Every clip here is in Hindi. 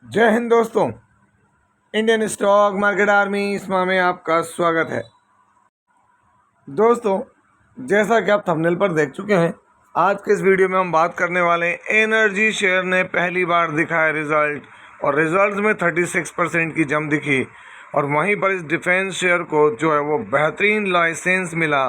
जय हिंद दोस्तों। इंडियन स्टॉक मार्केट आर्मी इसमा में आपका स्वागत है। दोस्तों, जैसा कि आप थंबनेल पर देख चुके हैं, आज के इस वीडियो में हम बात करने वाले हैं एनर्जी शेयर ने पहली बार दिखाया रिजल्ट, और रिजल्ट में 36% की जंप दिखी। और वहीं पर इस डिफेंस शेयर को जो है वो बेहतरीन लाइसेंस मिला,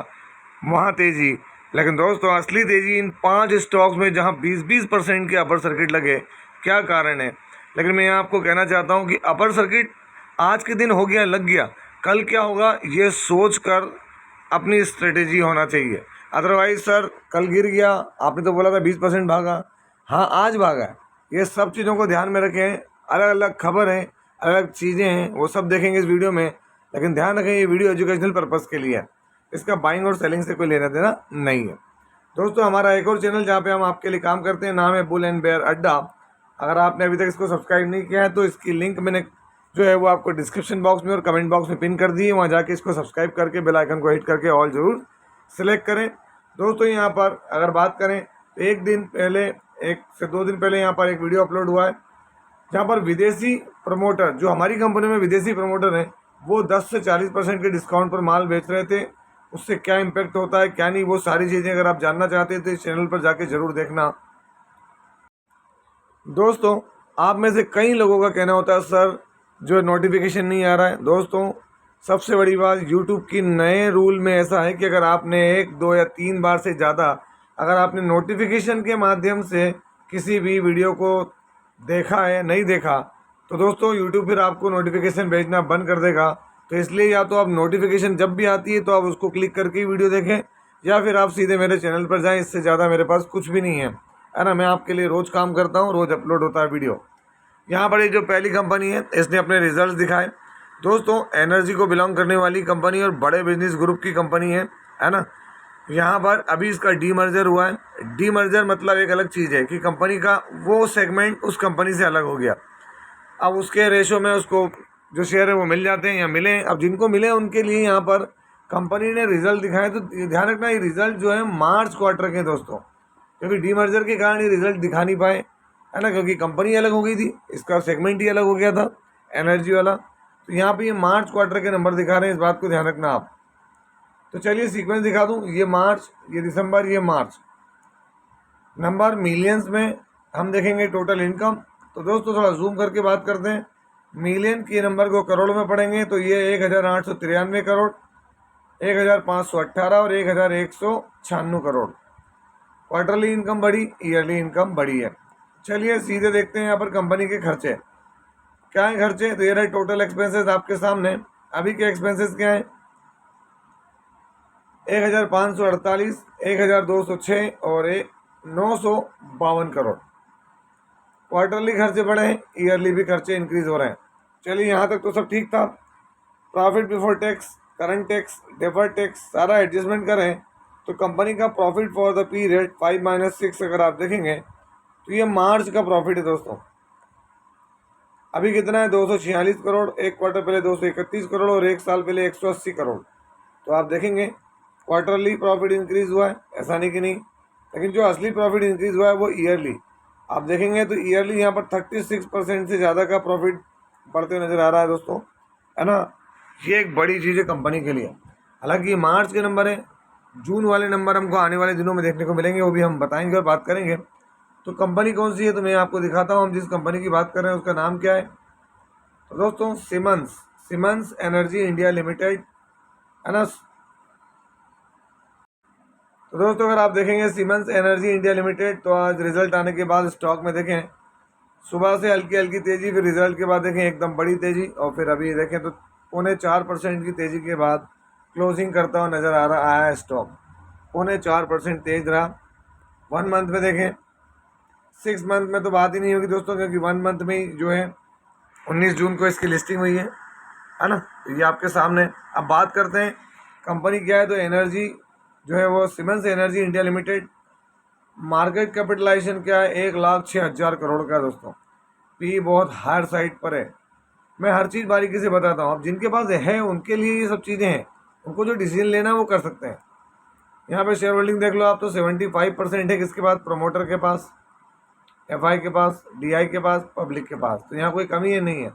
वहाँ तेज़ी। लेकिन दोस्तों, असली तेज़ी इन 5 स्टॉक्स में जहाँ 20-20% के अपर सर्किट लगे। क्या कारण है? लेकिन मैं आपको कहना चाहता हूँ कि अपर सर्किट आज के दिन हो गया, लग गया, कल क्या होगा ये सोच कर अपनी स्ट्रेटेजी होना चाहिए। अदरवाइज सर, कल गिर गया, आपने तो बोला था 20% भागा, हाँ आज भागा है। ये सब चीज़ों को ध्यान में रखें। अलग अलग खबर है, अलग चीज़ें हैं, वो सब देखेंगे इस वीडियो में। लेकिन ध्यान रखें, ये वीडियो एजुकेशनल पर्पज़ के लिए है, इसका बाइंग और सेलिंग से कोई लेना देना नहीं है। दोस्तों, हमारा एक और चैनल जहाँ पे हम आपके लिए काम करते हैं, नाम है बुल एंड बेयर अड्डा। अगर आपने अभी तक इसको सब्सक्राइब नहीं किया है तो इसकी लिंक मैंने जो है वो आपको डिस्क्रिप्शन बॉक्स में और कमेंट बॉक्स में पिन कर दी है। वहाँ जाके इसको सब्सक्राइब करके बेल आइकन को हिट करके ऑल ज़रूर सेलेक्ट करें। दोस्तों, यहाँ पर अगर बात करें तो एक दिन पहले, 1 से 2 दिन पहले यहाँ पर एक वीडियो अपलोड हुआ है, जहाँ पर विदेशी प्रमोटर, जो हमारी कंपनी में विदेशी प्रमोटर हैं, वो 10 से 40% के डिस्काउंट पर माल बेच रहे थे। उससे क्या इम्पैक्ट होता है, क्या नहीं, वो सारी चीज़ें अगर आप जानना चाहते हैं तो इस चैनल पर जाके ज़रूर देखना। दोस्तों, आप में से कई लोगों का कहना होता है सर जो नोटिफिकेशन नहीं आ रहा है। दोस्तों, सबसे बड़ी बात, यूट्यूब की नए रूल में ऐसा है कि अगर आपने 1, 2 या 3 बार से ज़्यादा अगर आपने नोटिफिकेशन के माध्यम से किसी भी वीडियो को देखा है, नहीं देखा, तो दोस्तों यूट्यूब फिर आपको नोटिफिकेशन भेजना बंद कर देगा। तो इसलिए या तो आप नोटिफिकेशन जब भी आती है तो आप उसको क्लिक करके ही वीडियो देखें, या फिर आप सीधे मेरे चैनल पर जाएं। इससे ज़्यादा मेरे पास कुछ भी नहीं है ना। मैं आपके लिए रोज़ काम करता हूँ, रोज़ अपलोड होता है वीडियो। यहाँ पर ये जो पहली कंपनी है, इसने अपने रिजल्ट्स दिखाए। दोस्तों, एनर्जी को बिलोंग करने वाली कंपनी और बड़े बिजनेस ग्रुप की कंपनी है ना। यहाँ पर अभी इसका डीमर्जर हुआ है। डीमर्जर मतलब एक अलग चीज़ है कि कंपनी का वो सेगमेंट उस कंपनी से अलग हो गया। अब उसके रेशो में उसको जो शेयर है वो मिल जाते हैं या मिले। अब जिनको मिले उनके लिए यहाँ पर कंपनी ने रिजल्ट दिखाए। तो ध्यान रखना, ये रिजल्ट जो है मार्च क्वार्टर के दोस्तों, क्योंकि डीमर्जर के कारण ये रिजल्ट दिखा नहीं पाए, है ना, क्योंकि कंपनी अलग हो गई थी, इसका सेगमेंट ही अलग हो गया था, एनर्जी वाला। तो यहाँ पे ये मार्च क्वार्टर के नंबर दिखा रहे हैं, इस बात को ध्यान रखना आप। तो चलिए सीक्वेंस दिखा दूँ। ये मार्च, ये दिसंबर, ये मार्च। नंबर मिलियंस में हम देखेंगे टोटल इनकम। तो दोस्तों, थोड़ा जूम करके बात करते हैं। मिलियन के नंबर को करोड़ में पढ़ेंगे तो ये 1893 करोड़, 1518 और 1196 करोड़। क्वार्टरली इनकम बढ़ी, ईयरली इनकम बढ़ी है। चलिए सीधे देखते हैं यहाँ पर कंपनी के खर्चे क्या है। खर्चे तो ये रहे टोटल एक्सपेंसेस आपके सामने। अभी के एक्सपेंसेस क्या है? 1548, 1206 और 952 करोड़। क्वार्टरली खर्चे बढ़े हैं, ईयरली भी खर्चे इंक्रीज हो रहे हैं। चलिए यहाँ तक तो सब ठीक था। Profit before tax, current tax, deferred tax सारा एडजस्टमेंट करें तो कंपनी का प्रॉफिट फॉर द पीरियड 5-6 अगर आप देखेंगे तो ये मार्च का प्रॉफिट है दोस्तों। अभी कितना है? 246 करोड़। एक क्वार्टर पहले 231 करोड़ और एक साल पहले 180 करोड़। तो आप देखेंगे क्वार्टरली प्रॉफिट इंक्रीज हुआ है, ऐसा नहीं कि नहीं। लेकिन जो असली प्रॉफिट इंक्रीज हुआ है वो ईयरली आप देखेंगे तो ईयरली यहाँ पर 36% से ज़्यादा का प्रॉफिट बढ़ते नज़र आ रहा है दोस्तों, है ना। ये एक बड़ी चीज़ है कंपनी के लिए। हालांकि ये मार्च के नंबर है, जून वाले नंबर हमको आने वाले दिनों में देखने को मिलेंगे, वो भी हम बताएंगे और बात करेंगे। तो कंपनी कौन सी है तो मैं आपको दिखाता हूँ। हम जिस कंपनी की बात कर रहे हैं उसका नाम क्या है? तो दोस्तों, सीमेंस एनर्जी इंडिया लिमिटेड, है ना। तो दोस्तों, अगर आप देखेंगे सीमेंस एनर्जी इंडिया लिमिटेड, तो आज रिजल्ट आने के बाद स्टॉक में देखें सुबह से हल्की हल्की तेज़ी, फिर रिजल्ट के बाद देखें एकदम बड़ी तेज़ी, और फिर अभी देखें तो 4.25% की तेज़ी के बाद क्लोजिंग करता हुआ नज़र आ रहा है स्टॉक। 4.25% तेज रहा। 1 मंथ में देखें, 6 मंथ में तो बात ही नहीं होगी दोस्तों, क्योंकि 1 मंथ में ही जो है 19 जून को इसकी लिस्टिंग हुई है ना। तो ये आपके सामने। अब बात करते हैं कंपनी क्या है। तो एनर्जी जो है वो Siemens energy India limited, market capitalization क्या है? 1,06,000 करोड़ का दोस्तों। पी बहुत हायर साइड पर है। मैं हर चीज़ बारीकी से बताता हूँ। अब जिनके पास है उनके लिए ये सब चीज़ें हैं, उनको जो डिसीजन लेना है वो कर सकते हैं। यहाँ पे शेयर होल्डिंग देख लो आप, तो 75% है किसके पास? प्रमोटर के पास। एफआई के पास, डीआई के पास, पब्लिक के पास, तो यहाँ कोई कमी है नहीं है।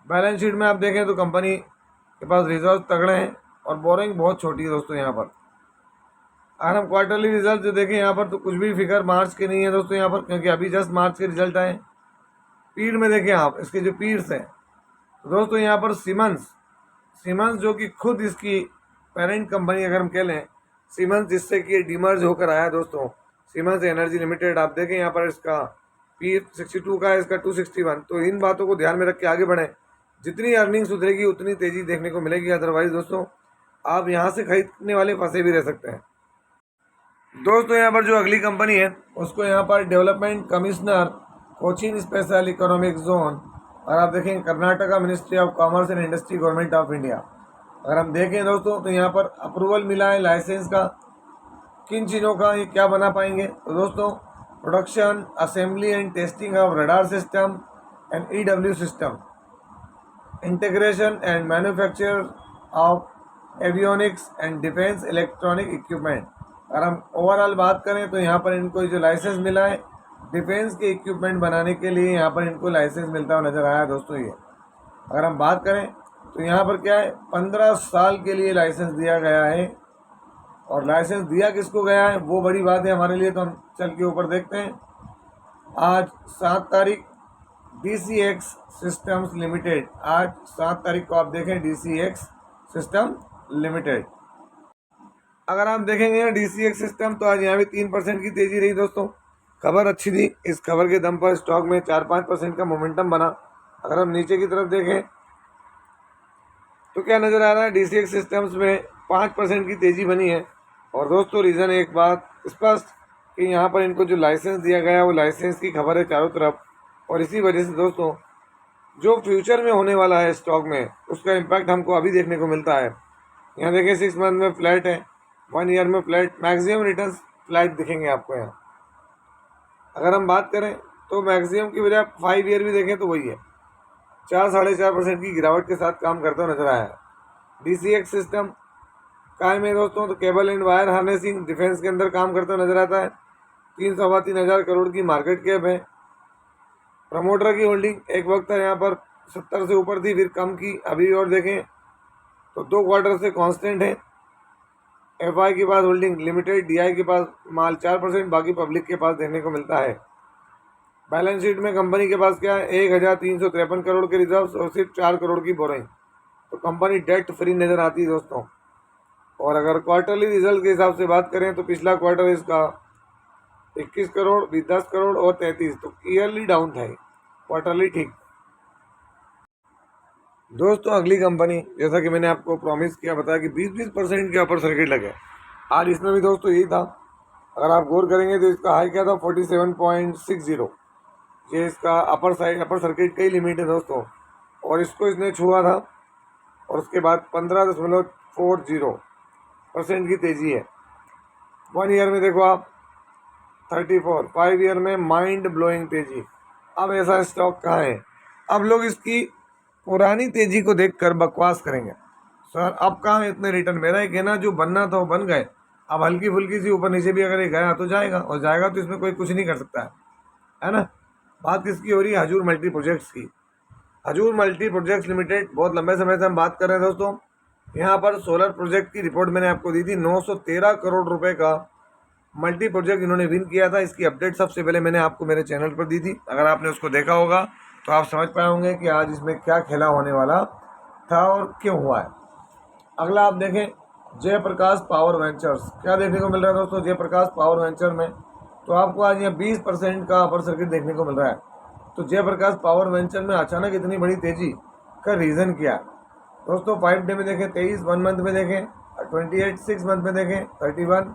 बैलेंस शीट में आप देखें तो कंपनी के पास रिजर्व तगड़े हैं और बोरिंग बहुत छोटी है दोस्तों। यहाँ पर अगर हम क्वार्टरली रिजल्ट जो देखें यहाँ पर तो कुछ भी फिगर मार्च के नहीं है दोस्तों यहाँ पर, क्योंकि अभी जस्ट मार्च के रिजल्ट आए। पीड में देखें आप इसके जो पीड्स हैं तो दोस्तों यहाँ पर सीमेंस जो कि खुद इसकी पेरेंट कंपनी अगर हम कह लें, सीमेंस जिससे कि डीमर्ज होकर आया दोस्तों, सीमेंस एनर्जी लिमिटेड, आप देखें यहाँ पर इसका पी 62 का है, इसका 261। तो इन बातों को ध्यान में रख के आगे बढ़ें। जितनी अर्निंग सुधरेगी उतनी तेज़ी देखने को मिलेगी, अदरवाइज दोस्तों आप यहाँ से खरीदने वाले फंसे भी रह सकते हैं। दोस्तों यहाँ पर जो अगली कंपनी है उसको यहाँ पर development commissioner Cochin special economic zone, और आप देखें Karnataka ministry of commerce and industry government of India. अगर हम देखें दोस्तों तो यहाँ पर अप्रूवल मिला है लाइसेंस का, किन चीज़ों का, ये क्या बना पाएंगे तो दोस्तों production, assembly and testing of radar system and EW system, integration and manufacture of avionics and defence electronic equipment. अगर हम ओवरऑल बात करें तो यहाँ पर इनको जो लाइसेंस मिला है डिफेंस के इक्विपमेंट बनाने के लिए, यहाँ पर इनको लाइसेंस मिलता हुआ नज़र आया दोस्तों। ये अगर हम बात करें तो यहाँ पर क्या है, 15 साल के लिए लाइसेंस दिया गया है। और लाइसेंस दिया किसको गया है वो बड़ी बात है हमारे लिए, तो हम चल के ऊपर देखते हैं। आज 7 तारीख DCX सिस्टम्स लिमिटेड, आज 7 तारीख को आप देखें DCX सिस्टम लिमिटेड। अगर आप देखेंगे DCX सिस्टम तो आज यहाँ भी 3% की तेज़ी रही दोस्तों। खबर अच्छी थी, इस खबर के दम पर स्टॉक में 4-5% का मोमेंटम बना। अगर हम नीचे की तरफ देखें तो क्या नज़र आ रहा है, DCX सिस्टम्स में 5% की तेज़ी बनी है। और दोस्तों रीज़न एक बात स्पष्ट कि यहाँ पर इनको जो लाइसेंस दिया गया है वो लाइसेंस की खबर है चारों तरफ, और इसी वजह से दोस्तों जो फ्यूचर में होने वाला है स्टॉक में उसका इम्पैक्ट हमको अभी देखने को मिलता है। यहाँ देखिए 6 मंथ में फ्लैट है, 1 ईयर में फ्लैट, मैक्सिमम रिटर्न फ्लैट दिखेंगे आपको यहाँ। अगर हम बात करें तो मैक्सिमम की बजाय 5 ईयर भी देखें तो वही है, 4-4.5% की गिरावट के साथ काम करता हुआ नजर आया है। DCX सिस्टम कायम है दोस्तों, तो cable and wire harnessing defence के अंदर काम करता हुआ नजर आता है। 3-3,500 करोड़ की मार्केट कैप है। प्रमोटर की होल्डिंग एक वक्त है यहाँ पर 70 से ऊपर थी, फिर कम की, अभी और देखें तो 2 क्वार्टर से कांस्टेंट है। एफआई के पास होल्डिंग लिमिटेड, डीआई के पास माल 4%, बाकी पब्लिक के पास देखने को मिलता है। बैलेंस शीट में कंपनी के पास क्या है, 1353 करोड़ के रिजर्व्स और सिर्फ 4 करोड़ की बोरिंग, तो कंपनी डेट फ्री नज़र आती है दोस्तों। और अगर क्वार्टरली रिजल्ट के हिसाब से बात करें तो पिछला क्वार्टर इसका 21 करोड़, भी 10 करोड़ और 33, तो ईयरली डाउन था, क्वार्टरली ठीक। दोस्तों अगली कंपनी जैसा कि मैंने आपको प्रॉमिस किया, बताया कि 20% के अपर सर्किट लगे, आज इसमें भी दोस्तों यही था। अगर आप गौर करेंगे तो इसका हाई क्या था 47.60, ये इसका अपर सर्किट का ही लिमिट है दोस्तों, और इसको इसने छुआ था और उसके बाद 15.40% की तेज़ी है। 1 ईयर में देखो आप 34, 5 ईयर में माइंड ब्लोइंग तेज़ी। अब ऐसा स्टॉक कहाँ है, अब लोग इसकी पुरानी तेज़ी को देखकर बकवास करेंगे, सर अब कहाँ है इतने रिटर्न। मेरा एक कहना, जो बनना था वो बन गए, अब हल्की फुल्की सी ऊपर नीचे भी अगर ये गया तो जाएगा, और जाएगा तो इसमें कोई कुछ नहीं कर सकता है ना। बात किसकी हो रही है, हजूर मल्टी प्रोजेक्ट्स की। हजूर मल्टी प्रोजेक्ट्स लिमिटेड, बहुत लंबे समय से हम बात कर रहे हैं दोस्तों। यहाँ पर सोलर प्रोजेक्ट की रिपोर्ट मैंने आपको दी थी, 913 करोड़ रुपए का मल्टी प्रोजेक्ट इन्होंने विन किया था। इसकी अपडेट सबसे पहले मैंने आपको मेरे चैनल पर दी थी, अगर आपने उसको देखा होगा तो आप समझ पाए होंगे कि आज इसमें क्या खेला होने वाला था और क्यों हुआ है। अगला आप देखें जयप्रकाश पावर वेंचर्स, क्या देखने को मिल रहा है दोस्तों जयप्रकाश पावर वेंचर में, तो आपको आज यहाँ 20% का अपर सर्किट देखने को मिल रहा है। तो जयप्रकाश पावर वेंचर में अचानक इतनी बड़ी तेज़ी का रीज़न क्या है दोस्तों। 5 डे में देखें 23, 1 मंथ में देखें 28, 6 मंथ में देखें 31,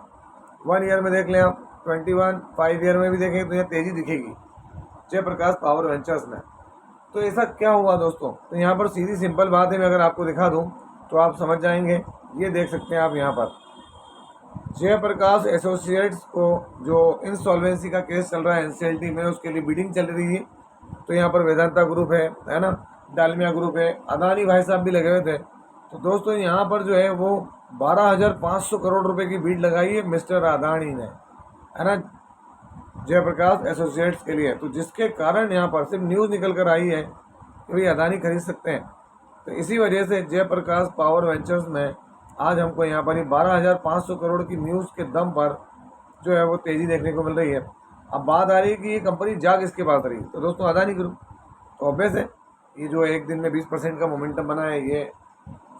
1 ईयर में देख लें आप 21, 5 ईयर में भी देखें तो यहाँ तेज़ी दिखेगी जयप्रकाश पावर वेंचर्स में। तो ऐसा क्या हुआ दोस्तों, तो यहाँ पर सीधी सिंपल बात है, मैं अगर आपको दिखा दूँ तो आप समझ जाएंगे। ये देख सकते हैं आप यहाँ पर जयप्रकाश एसोसिएट्स को जो इंसॉल्वेंसी का केस चल रहा है NCLT में, उसके लिए बिडिंग चल रही है। तो यहाँ पर वेदांता ग्रुप है ना, डालमिया ग्रुप है, अदानी भाई साहब भी लगे हुए थे। तो दोस्तों यहाँ पर जो है वो 12,500 करोड़ रुपए की बीड लगाई है मिस्टर अदानी ने, है ना। जयप्रकाश एसोसिएट्स के लिए, तो जिसके कारण यहाँ पर सिर्फ न्यूज़ निकल कर आई है कि भाई अदानी खरीद सकते हैं। तो इसी वजह से जयप्रकाश पावर वेंचर्स में आज हमको यहाँ पर ही 12,500 करोड़ की न्यूज़ के दम पर जो है वो तेज़ी देखने को मिल रही है। अब बात आ रही है कि ये कंपनी जा किसके पास रही, तो दोस्तों अदानी ग्रुप। तो ऑब्वियस है ये जो एक दिन में 20% का मोमेंटम बना है ये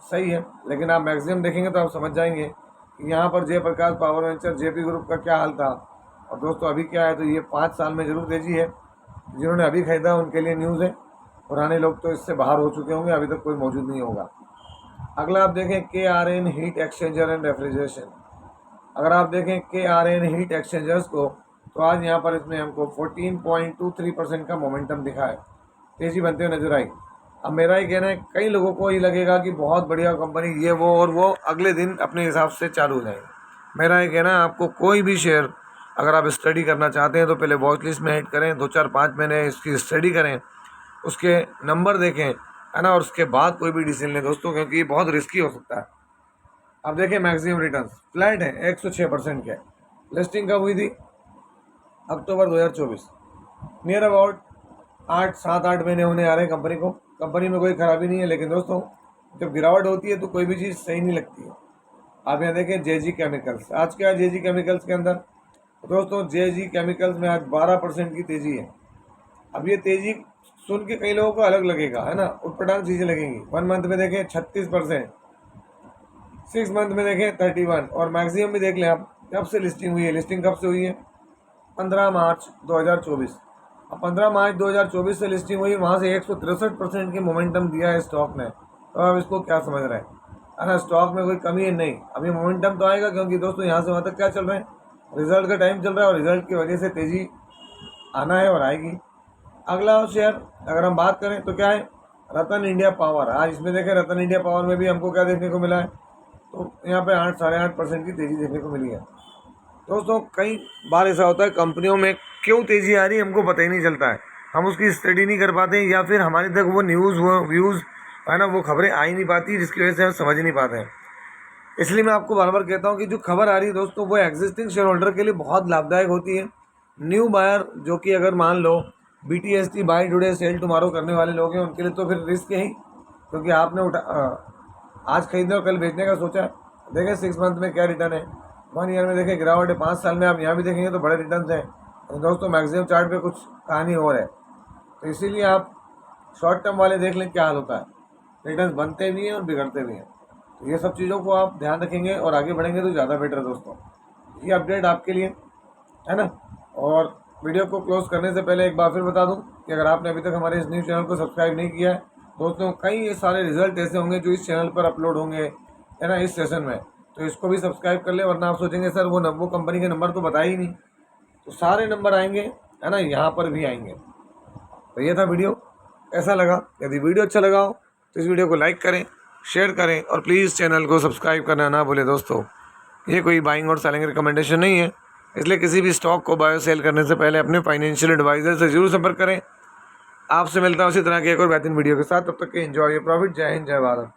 सही है, लेकिन आप मैक्सिमम देखेंगे तो आप समझ जाएंगे कि यहाँ पर Jaiprakash power venture JP group का क्या हाल था और दोस्तों अभी क्या है। तो ये 5 साल में ज़रूर तेज़ी है। जिन्होंने अभी ख़रीदा उनके लिए न्यूज़ है, पुराने लोग तो इससे बाहर हो चुके होंगे, अभी तक कोई मौजूद नहीं होगा। अगला आप देखें KRN heat exchanger and refrigeration. अगर आप देखें KRN हीट एक्सचेंजर्स को, तो आज यहाँ पर इसमें हमको 14.23% का मोमेंटम दिखा है, तेज़ी बनते हुए नजर आई। अब मेरा ये कहना है, कई लोगों को ये लगेगा कि बहुत बढ़िया कंपनी ये वो, और वो अगले दिन अपने हिसाब से चालू हो जाएंगे। मेरा ये कहना है, आपको कोई भी शेयर अगर आप स्टडी करना चाहते हैं तो पहले वॉच लिस्ट में ऐड करें, 2-4-5 महीने इसकी स्टडी करें, उसके नंबर देखें, है ना, और उसके बाद कोई भी डिसीजन लें दोस्तों, क्योंकि ये बहुत रिस्की हो सकता है। अब देखें मैक्सिमम रिटर्न फ्लैट है 106% के। लिस्टिंग कब हुई थी? अक्टूबर 2024। नियर अबाउट 7-8 महीने होने आ रहे हैं कंपनी को। कंपनी में कोई खराबी नहीं है, लेकिन दोस्तों जब गिरावट होती है तो कोई भी चीज़ सही नहीं लगती है। आप यहाँ देखें JG केमिकल्स, आज क्या है JG केमिकल्स के अंदर? दोस्तों JG केमिकल्स में आज 12% की तेज़ी है। अब ये तेज़ी सुन के कई लोगों को अलग लगेगा, है ना, उटपटांग चीज़ें लगेंगी। 1 मंथ में देखें 36%, 6 मंथ में देखें 31, और मैक्सिमम भी देख लें आप। कब से लिस्टिंग हुई है? लिस्टिंग कब से हुई है? 15 मार्च 2024। अब 15 मार्च 2024 से लिस्टिंग हुई, वहाँ से 163% की मोमेंटम दिया है स्टॉक ने। तो आप इसको क्या समझ रहे हैं, है ना, स्टॉक में कोई कमी है नहीं। अभी मोमेंटम तो आएगा, क्योंकि दोस्तों यहाँ से वहाँ तक क्या चल रहा है, रिजल्ट का टाइम चल रहा है, और रिजल्ट की वजह से तेज़ी आना है और आएगी। अगला शेयर अगर हम बात करें तो क्या है, रतन इंडिया पावर। आज इसमें देखें रतन इंडिया पावर में भी हमको क्या देखने को मिला है, तो यहाँ पे 8-8.5% की तेज़ी देखने को मिली है। दोस्तों कई बार ऐसा होता है कंपनियों में क्यों तेज़ी आ रही है हमको पता ही नहीं चलता है, हम उसकी स्टडी नहीं कर पाते, या फिर हमारे तक वो न्यूज़ वो व्यूज़, है ना, वो खबरें आ ही नहीं पाती, जिसकी वजह से हम समझ ही नहीं पाते हैं। इसलिए मैं आपको बार बार कहता हूँ कि जो खबर आ रही है दोस्तों वो एग्जिस्टिंग शेयर होल्डर के लिए बहुत लाभदायक होती है। न्यू बायर जो कि अगर मान लो BTST buy today sell tomorrow करने वाले लोग हैं, उनके लिए तो फिर रिस्क है ही, क्योंकि आपने आज खरीदने और कल बेचने का सोचा। देखें 6 मंथ में क्या रिटर्न है, 1 ईयर में देखें गिरावट है, 5 साल में आप यहाँ भी देखेंगे तो बड़े रिटर्न हैं। तो दोस्तों मैक्सिमम चार्ट पे कुछ कहानी और है, तो इसीलिए आप शॉर्ट टर्म वाले देख लें क्या हाल होता है, रिटर्न बनते भी हैं और बिगड़ते भी हैं। तो ये सब चीज़ों को आप ध्यान रखेंगे और आगे बढ़ेंगे तो ज़्यादा बेटर है दोस्तों। ये अपडेट आपके लिए, है ना। और वीडियो को क्लोज करने से पहले एक बार फिर बता दूं कि अगर आपने अभी तक हमारे इस न्यूज़ चैनल को सब्सक्राइब नहीं किया है दोस्तों, कई सारे रिजल्ट ऐसे होंगे जो इस चैनल पर अपलोड होंगे, है ना, इस सेशन में, तो इसको भी सब्सक्राइब कर ले, वरना आप सोचेंगे सर वो कंपनी के नंबर तो बताया ही नहीं। तो सारे नंबर आएंगे, है ना, यहाँ पर भी आएंगे। तो ये था वीडियो, कैसा लगा? यदि वीडियो अच्छा लगा हो तो इस वीडियो को लाइक करें, शेयर करें, और प्लीज़ चैनल को सब्सक्राइब करना ना भूलें दोस्तों। ये कोई बाइंग और सेलिंग रिकमेंडेशन नहीं है, इसलिए किसी भी स्टॉक को बाय सेल करने से पहले अपने फाइनेंशियल एडवाइज़र से जरूर संपर्क करें। आपसे मिलता हूँ इसी तरह के एक और बेहतरीन वीडियो के साथ, तब तक के एंजॉय योर प्रॉफिट। जय हिंद, जय भारत।